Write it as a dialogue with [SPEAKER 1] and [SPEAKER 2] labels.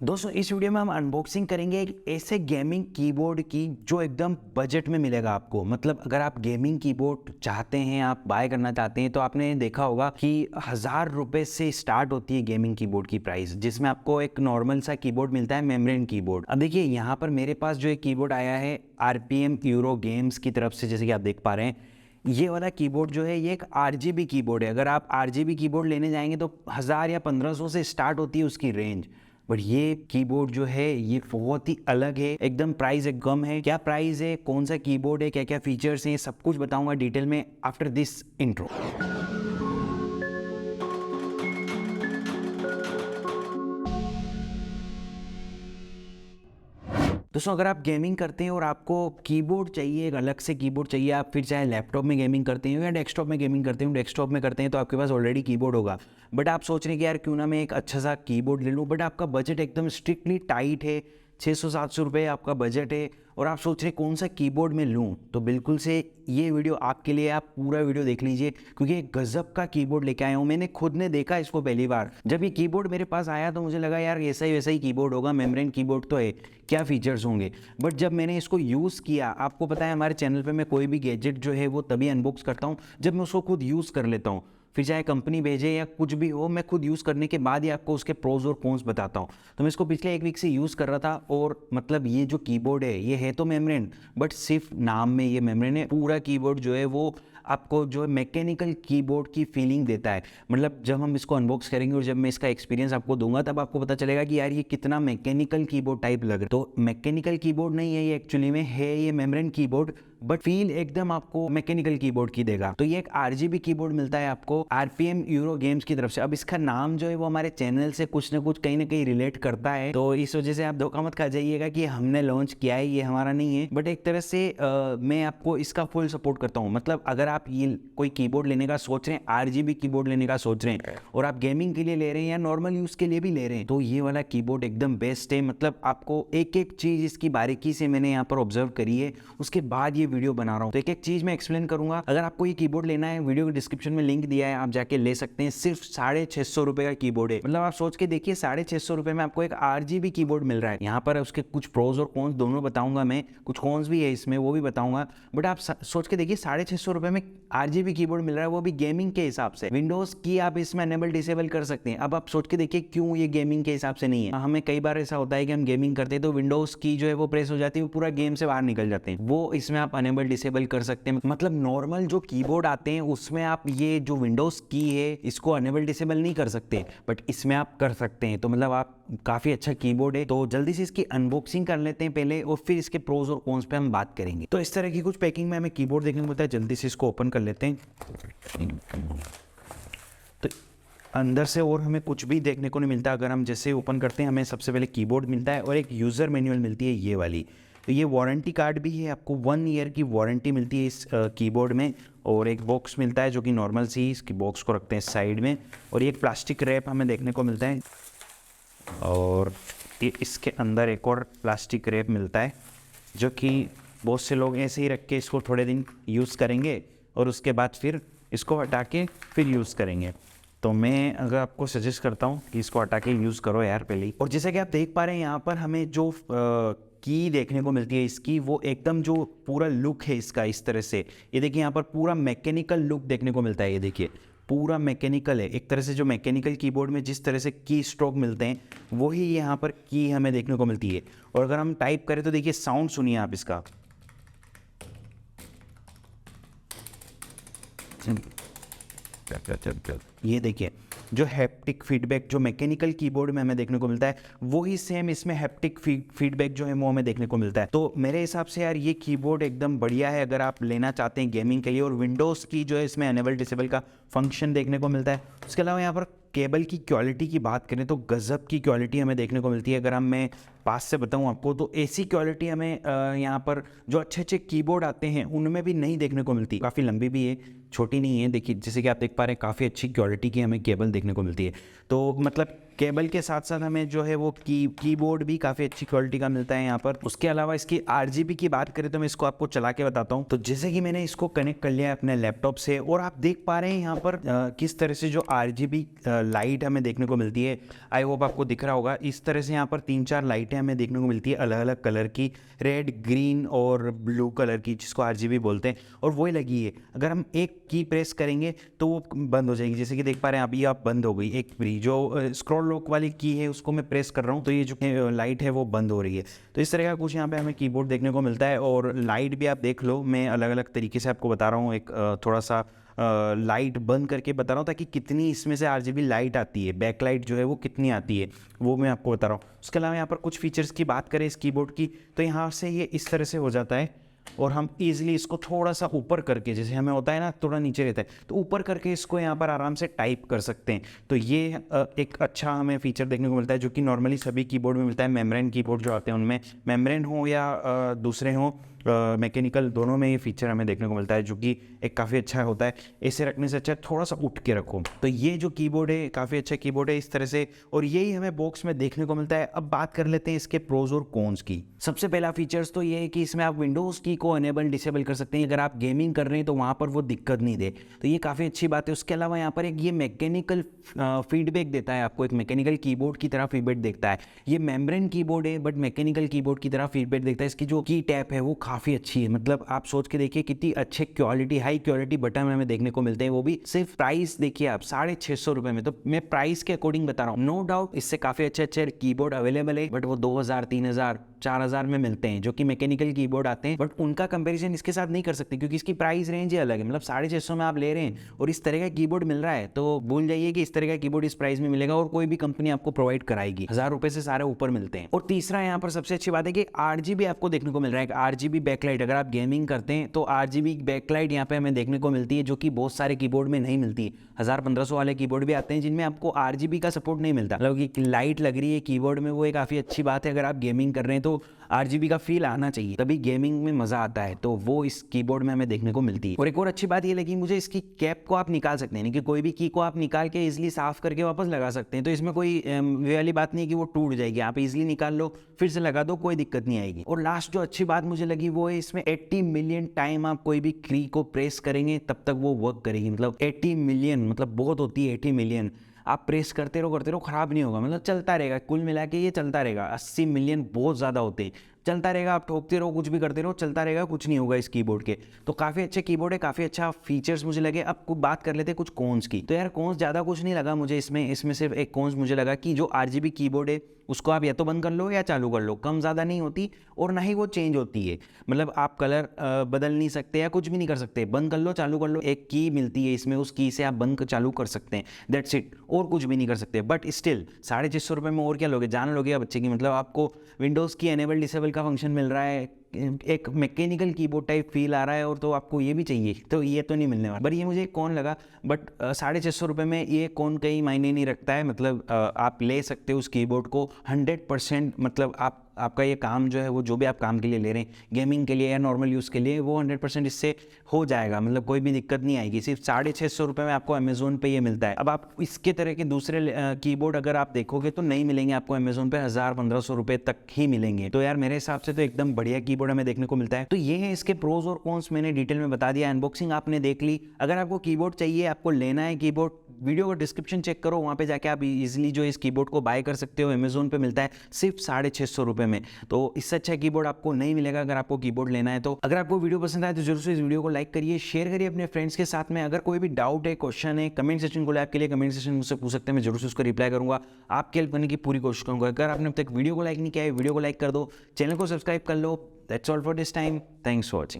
[SPEAKER 1] दोस्तों इस वीडियो में हम अनबॉक्सिंग करेंगे एक ऐसे गेमिंग कीबोर्ड की जो एकदम बजट में मिलेगा आपको। मतलब अगर आप गेमिंग कीबोर्ड चाहते हैं, आप बाय करना चाहते हैं, तो आपने देखा होगा कि 1000 रुपये से स्टार्ट होती है गेमिंग कीबोर्ड की प्राइस, जिसमें आपको एक नॉर्मल सा कीबोर्ड मिलता है, मेम्ब्रेन कीबोर्ड। अब देखिए यहाँ पर मेरे पास जो एक कीबोर्ड आया है RPM यूरो गेम्स की तरफ से, जैसे कि आप देख पा रहे हैं। ये वाला कीबोर्ड जो है ये एक RGB कीबोर्ड है। अगर आप RGB कीबोर्ड लेने जाएंगे तो 1000 या 1500 से स्टार्ट होती है उसकी रेंज। बट ये कीबोर्ड जो है ये बहुत ही अलग है, एकदम प्राइस एक कम है। क्या प्राइस है, कौन सा कीबोर्ड है, क्या क्या फीचर्स हैं, सब कुछ बताऊंगा डिटेल में आफ्टर दिस इंट्रो। दोस्तों अगर आप गेमिंग करते हैं और आपको कीबोर्ड चाहिए, एक अलग से कीबोर्ड चाहिए, आप फिर चाहे लैपटॉप में गेमिंग करते हैं या डेस्कटॉप में गेमिंग करते हैं, डेस्कटॉप में करते हैं तो आपके पास ऑलरेडी कीबोर्ड होगा। बट आप सोच रहे हैं कि यार क्यों ना मैं एक अच्छा सा कीबोर्ड ले लूँ, बट आपका बजट एकदम स्ट्रिक्टली टाइट है, 600-700 रुपये आपका बजट है और आप सोच रहे कौन सा कीबोर्ड में लूँ, तो बिल्कुल से ये वीडियो आपके लिए। आप पूरा वीडियो देख लीजिए क्योंकि एक गजब का कीबोर्ड लेके आया हूँ। मैंने खुद ने देखा इसको पहली बार। जब ये कीबोर्ड मेरे पास आया तो मुझे लगा यार ऐसा ही वैसा ही कीबोर्ड होगा, मेम्ब्रेन कीबोर्ड तो है, क्या फीचर्स होंगे। बट जब मैंने इसको यूज़ किया, आपको पता है हमारे चैनल पर मैं कोई भी गैजेट जो है वो तभी अनबॉक्स करता हूँ जब मैं उसको खुद यूज़ कर लेता हूँ। फिर चाहे कंपनी भेजे या कुछ भी हो, मैं खुद यूज़ करने के बाद ही आपको उसके प्रोज और कॉन्स बताता हूँ। तो मैं इसको पिछले एक वीक से यूज़ कर रहा था और मतलब ये जो कीबोर्ड है ये है तो मेम्ब्रेन, बट सिर्फ नाम में ये मेम्ब्रेन है। पूरा कीबोर्ड जो है वो आपको जो है मैकेनिकल कीबोर्ड की फीलिंग देता है। मतलब जब हम इसको अनबॉक्स करेंगे और जब मैं इसका एक्सपीरियंस आपको दूंगा तब आपको पता चलेगा कि यार ये कितना मैकेनिकल कीबोर्ड टाइप लग रहा है। तो मैकेनिकल कीबोर्ड नहीं है ये, एक्चुअली में है ये मेम्ब्रेन कीबोर्ड, बट फील एकदम आपको मैकेनिकल कीबोर्ड की देगा। तो ये एक RGB कीबोर्ड मिलता है आपको RPM यूरो गेम्स की तरफ से। अब इसका नाम जो है वो हमारे चैनल से कुछ ना कुछ कहीं ना कहीं रिलेट करता है, तो इस वजह से आप धोखा मत खा जाइएगा कि हमने लॉन्च किया है, ये हमारा नहीं है। बट एक तरह से मैं आपको इसका फुल सपोर्ट करता हूँ। मतलब अगर आप ये कोई कीबोर्ड लेने का सोच रहे हैं, RGB कीबोर्ड लेने का सोच रहे हैं और आप गेमिंग के लिए ले रहे हैं या नॉर्मल यूज के लिए भी ले रहे हैं, तो ये वाला कीबोर्ड एकदम बेस्ट है। मतलब आपको एक एक चीज इसकी बारीकी से मैंने यहाँ पर ऑब्जर्व करी है, उसके बाद ये वीडियो बना रहा हूँ। तो एक एक चीज मैं एक्सप्लेन करूंगा। अगर आपको ये कीबोर्ड लेना है, वीडियो के डिस्क्रिप्शन में लिंक दिया है, आप जाके ले सकते हैं। सिर्फ 650 रुपए का कीबोर्ड है। मतलब आप सोच के देखिए 650 रुपए में आपको एक RGB कीबोर्ड मिल रहा है। यहाँ पर उसके कुछ प्रोज और कॉन्स दोनों बताऊंगा मैं, कुछ कॉन्स भी है इसमें वो भी बताऊंगा। बट आप सोच के देखिए 650 रुपए में RGB कीबोर्ड मिल रहा है, वो भी गेमिंग के हिसाब से। विंडोज की आप इसमें अनेबल डिसेबल कर सकते हैं। अब आप सोच के देखिए क्यों ये गेमिंग के हिसाब से नहीं है। हमें कई बार ऐसा होता है कि हम गेमिंग करते हैं तो विंडोज की जो है वो प्रेस हो जाती है, वो पूरा गेम से बाहर निकल जाते हैं। वो इसमें आप अनेबल डिसेबल कर सकते हैं। मतलब नॉर्मल जो कीबोर्ड आते हैं उसमें आप ये जो विंडोज की है इसको अनेबल डिसेबल नहीं कर सकते, बट इसमें आप कर सकते हैं। तो मतलब आप काफी अच्छा कीबोर्ड है। तो जल्दी से इसकी अनबॉक्सिंग कर लेते हैं पहले और फिर इसके प्रोज और कॉन्स पे हम बात करेंगे। तो इस तरह की कुछ पैकिंग में हमें कीबोर्ड देखने को मिलता है। जल्दी से इसको ओपन कर लेते हैं। तो अंदर से और हमें कुछ भी देखने को नहीं मिलता। अगर हम जैसे ओपन करते हैं, हमें सबसे पहले कीबोर्ड मिलता है और एक यूज़र मैनुअल मिलती है ये वाली। तो ये वारंटी कार्ड भी है, आपको 1 ईयर की वारंटी मिलती है इस कीबोर्ड में। और एक बॉक्स मिलता है जो कि नॉर्मल सी, इसकी बॉक्स को रखते हैं साइड में। और ये एक प्लास्टिक रैप हमें देखने को मिलता है और ये इसके अंदर एक और प्लास्टिक रैप मिलता है, जो कि बहुत से लोग ऐसे ही रख के इसको थोड़े दिन यूज़ करेंगे और उसके बाद फिर इसको हटा के फिर यूज़ करेंगे। तो मैं अगर आपको सजेस्ट करता हूँ कि इसको हटा के यूज़ करो यार पहले ही। और जैसा कि आप देख पा रहे हैं यहाँ पर हमें जो की देखने को मिलती है इसकी, वो एकदम जो पूरा लुक है इसका इस तरह से, ये देखिए यहाँ पर पूरा मैकेनिकल लुक देखने को मिलता है। ये देखिए पूरा मैकेनिकल है एक तरह से। जो मैकेनिकल कीबोर्ड में जिस तरह से की स्ट्रोक मिलते हैं वही यहाँ पर की हमें देखने को मिलती है। और अगर हम टाइप करें तो देखिए साउंड सुनिए आप इसका। ये देखिए जो हैप्टिक फीडबैक जो मैकेनिकल कीबोर्ड में हमें देखने को मिलता है, वही सेम इसमें हैप्टिक फीडबैक जो है वो हमें देखने को मिलता है। तो मेरे हिसाब से यार ये कीबोर्ड एकदम बढ़िया है अगर आप लेना चाहते हैं गेमिंग के लिए। और विंडोज़ की जो है इसमें अनेबल डिसेबल का फंक्शन देखने को मिलता है। उसके अलावा यहाँ पर केबल की क्वालिटी की बात करें तो गज़ब की क्वालिटी हमें देखने को मिलती है। अगर मैं पास से बताऊं आपको तो ऐसी क्वालिटी हमें यहाँ पर जो अच्छे अच्छे कीबोर्ड आते हैं उनमें भी नहीं देखने को मिलती। काफ़ी लंबी भी है, छोटी नहीं है। देखिए जैसे कि आप देख पा रहे हैं काफ़ी अच्छी क्वालिटी की हमें केबल देखने को मिलती है। तो मतलब केबल के साथ साथ हमें जो है वो कीबोर्ड भी काफ़ी अच्छी क्वालिटी का मिलता है यहाँ पर। उसके अलावा इसकी RGB की बात करें तो मैं इसको आपको चला के बताता हूँ। तो जैसे कि मैंने इसको कनेक्ट कर लिया है अपने लैपटॉप से, और आप देख पा रहे हैं यहाँ पर किस तरह से जो RGB लाइट हमें देखने को मिलती है। आई होप आपको दिख रहा होगा। इस तरह से यहाँ पर 3-4 लाइटें हमें देखने को मिलती है अलग अलग कलर की, रेड, ग्रीन और ब्लू कलर की, जिसको RGB बोलते हैं, और वही लगी है। अगर हम एक की प्रेस करेंगे तो वो बंद हो जाएगी। जैसे कि देख पा रहे हैं अभी आप बंद हो गई। एक फ्री जो स्क्रॉल लॉक वाली की है उसको मैं प्रेस कर रहा हूँ तो ये जो लाइट है वो बंद हो रही है। तो इस तरह का कुछ यहाँ पे हमें कीबोर्ड देखने को मिलता है। और लाइट भी आप देख लो, मैं अलग अलग तरीके से आपको बता रहा हूँ। एक थोड़ा सा लाइट बंद करके बता रहा हूँ ताकि कितनी इसमें से RGB लाइट आती है, बैक लाइट जो है वो कितनी आती है वो मैं आपको बता रहा हूँ। उसके अलावा यहाँ पर कुछ फीचर्स की बात करें इस कीबोर्ड की, तो यहाँ से ये इस तरह से हो जाता है और हम ईजिली इसको थोड़ा सा ऊपर करके, जैसे हमें होता है ना थोड़ा नीचे रहता है, तो ऊपर करके इसको यहाँ पर आराम से टाइप कर सकते हैं। तो ये एक अच्छा हमें फीचर देखने को मिलता है जो कि नॉर्मली सभी कीबोर्ड में मिलता है। मेम्ब्रेन कीबोर्ड जो आते हैं उनमें, मेम्ब्रेन हो या दूसरे हों मैकेनिकल, दोनों में ये फीचर हमें देखने को मिलता है जो कि एक काफ़ी अच्छा होता है। ऐसे रखने से अच्छा थोड़ा सा उठ के रखो। तो ये जो कीबोर्ड है काफ़ी अच्छा कीबोर्ड है इस तरह से, और यही हमें बॉक्स में देखने को मिलता है। अब बात कर लेते हैं इसके प्रोज और कॉन्स की। सबसे पहला फीचर्स तो ये है कि इसमें आप विंडोज़ की को एनेबल डिसेबल कर सकते हैं। अगर आप गेमिंग कर रहे हैं तो वहाँ पर वो दिक्कत नहीं दे, तो ये काफ़ी अच्छी बात है। उसके अलावा यहाँ पर एक ये मैकेनिकल फीडबैक देता है आपको, एक मैकेनिकल कीबोर्ड की तरह फीडबैक देखता है। ये मेम्ब्रेन कीबोर्ड है बट मैकेनिकल कीबोर्ड की तरह फीडबैक देखता है। इसकी जो की टैप है वो काफ़ी अच्छी है, मतलब आप सोच के देखिए कितनी अच्छे क्वालिटी, हाई क्वालिटी बटन हमें देखने को मिलते हैं, वो भी सिर्फ प्राइस देखिए आप 650 रुपये में। तो मैं प्राइस के अकॉर्डिंग बता रहा हूँ, नो डाउट इससे काफ़ी अच्छे अच्छे कीबोर्ड अवेलेबल है, बट वो 2000, 3000, 4000 में मिलते हैं जो कि मैकेनिकल कीबोर्ड आते हैं। बट उनका कंपैरिजन इसके साथ नहीं कर सकते क्योंकि इसकी प्राइस रेंज ही अलग है। मतलब 650 में आप ले रहे हैं और इस तरह का कीबोर्ड मिल रहा है, तो भूल जाइए कि इस तरह का कीबोर्ड इस प्राइस में मिलेगा और कोई भी कंपनी आपको प्रोवाइड कराएगी। 1000 रुपये से सारे ऊपर मिलते हैं। और तीसरा यहाँ पर सबसे अच्छी बात है कि RGB आपको देखने को मिल रहा है। RGB बैकलाइट, अगर आप गेमिंग करते हैं तो RGB बैकलाइट यहाँ पे हमें देखने को मिलती है जो कि बहुत सारे कीबोर्ड में नहीं मिलती है। 1000-1500 वाले कीबोर्ड भी आते हैं जिनमें आपको RGB का सपोर्ट नहीं मिलता, मतलब कि लाइट लग रही है कीबोर्ड में, वो एक काफ़ी अच्छी बात है। अगर आप गेमिंग कर रहे हैं तो RGB का फील आना चाहिए, तभी गेमिंग में मज़ा आता है, तो वो इस कीबोर्ड में हमें देखने को मिलती है। और एक और अच्छी बात ये लगी मुझे, इसकी कैप को आप निकाल सकते हैं, यानी कि कोई भी की को आप निकाल के इजीली साफ करके वापस लगा सकते हैं। तो इसमें कोई वे वाली बात नहीं है कि वो टूट जाएगी, आप इजीली निकाल लो फिर से लगा दो, कोई दिक्कत नहीं आएगी। और लास्ट जो अच्छी बात मुझे लगी वो है इसमें 80 मिलियन टाइम आप कोई भी की को प्रेस करेंगे तब तक वो वर्क करेगी। मतलब 80 मिलियन मतलब बहुत होती है, 80 मिलियन आप प्रेस करते रहो खराब नहीं होगा, मतलब चलता रहेगा। कुल मिला के ये चलता रहेगा। 80 मिलियन बहुत ज़्यादा होते हैं, चलता रहेगा। आप ठोकते रहो, कुछ भी करते रहो, चलता रहेगा, कुछ नहीं होगा इस कीबोर्ड के। तो काफ़ी अच्छे कीबोर्ड है, काफ़ी अच्छा फीचर्स मुझे लगे। अब बात कर लेते हैं कुछ कॉन्स की। तो यार कॉन्स ज़्यादा कुछ नहीं लगा मुझे इसमें सिर्फ एक कॉन्स मुझे लगा कि जो RGB कीबोर्ड है उसको आप या तो बंद कर लो या चालू कर लो, कम ज़्यादा नहीं होती और ना ही वो चेंज होती है। मतलब आप कलर बदल नहीं सकते या कुछ भी नहीं कर सकते, बंद कर लो चालू कर लो, एक की मिलती है इसमें, उस की से आप बंद चालू कर सकते हैं, दैट्स इट, और कुछ भी नहीं कर सकते। बट स्टिल 650 रुपये में और क्या लोगे, जान लोगे आप बच्चे की। मतलब आपको विंडोज़ की एनेबल डिसेबल का फंक्शन मिल रहा है, एक मैकेनिकल कीबोर्ड टाइप फील आ रहा है, और तो आपको ये भी चाहिए, तो ये तो नहीं मिलने वाला। पर ये मुझे कौन लगा, बट 650 रुपये में ये कौन कहीं मायने नहीं रखता है। मतलब आप ले सकते हो उस कीबोर्ड को 100%, मतलब आपका ये काम जो है वो जो भी आप काम के लिए ले रहे हैं, गेमिंग के लिए या नॉर्मल यूज़ के लिए, वो 100% इससे हो जाएगा। मतलब कोई भी दिक्कत नहीं आएगी। सिर्फ 650 रुपये में आपको अमेज़ोन पे ये मिलता है। अब आप इसके तरह के दूसरे कीबोर्ड अगर आप देखोगे तो नहीं मिलेंगे आपको अमेज़ोन पे, 1000-1500 रुपये तक ही मिलेंगे। तो यार मेरे हिसाब से तो एकदम बढ़िया कीबोर्ड हमें देखने को मिलता है। तो ये है इसके प्रोज और कॉन्स, मैंने डिटेल में बता दिया। अनबॉक्सिंग आपने देख ली। अगर आपको कीबोर्ड चाहिए, आपको लेना है कीबोर्ड, वीडियो का डिस्क्रिप्शन चेक करो, वहाँ पे जाके आप इजीली जो इस कीबोर्ड को बाय कर सकते हो। अमेज़ोन पे मिलता है सिर्फ 650 रुपये में। तो इससे अच्छा कीबोर्ड आपको नहीं मिलेगा अगर आपको कीबोर्ड लेना है। तो अगर आपको वीडियो पसंद आए तो जरूर से इस वीडियो को लाइक करिए, शेयर करिए अपने फ्रेंड्स के साथ में। अगर कोई भी डाउट है, क्वेश्चन है, कमेंट सेक्शन खोला आपके लिए, कमेंट सेक्शन मुझसे पूछ सकते हैं, मैं जरूर से उसको रिप्लाई करूँगा, आपकी हेल्प करने की पूरी कोशिश करूँगा। अगर आपने अब तक वीडियो को लाइक नहीं किया है, वीडियो को लाइक कर दो, चैनल को सब्सक्राइब कर लो। That's all for this time, thanks for watching.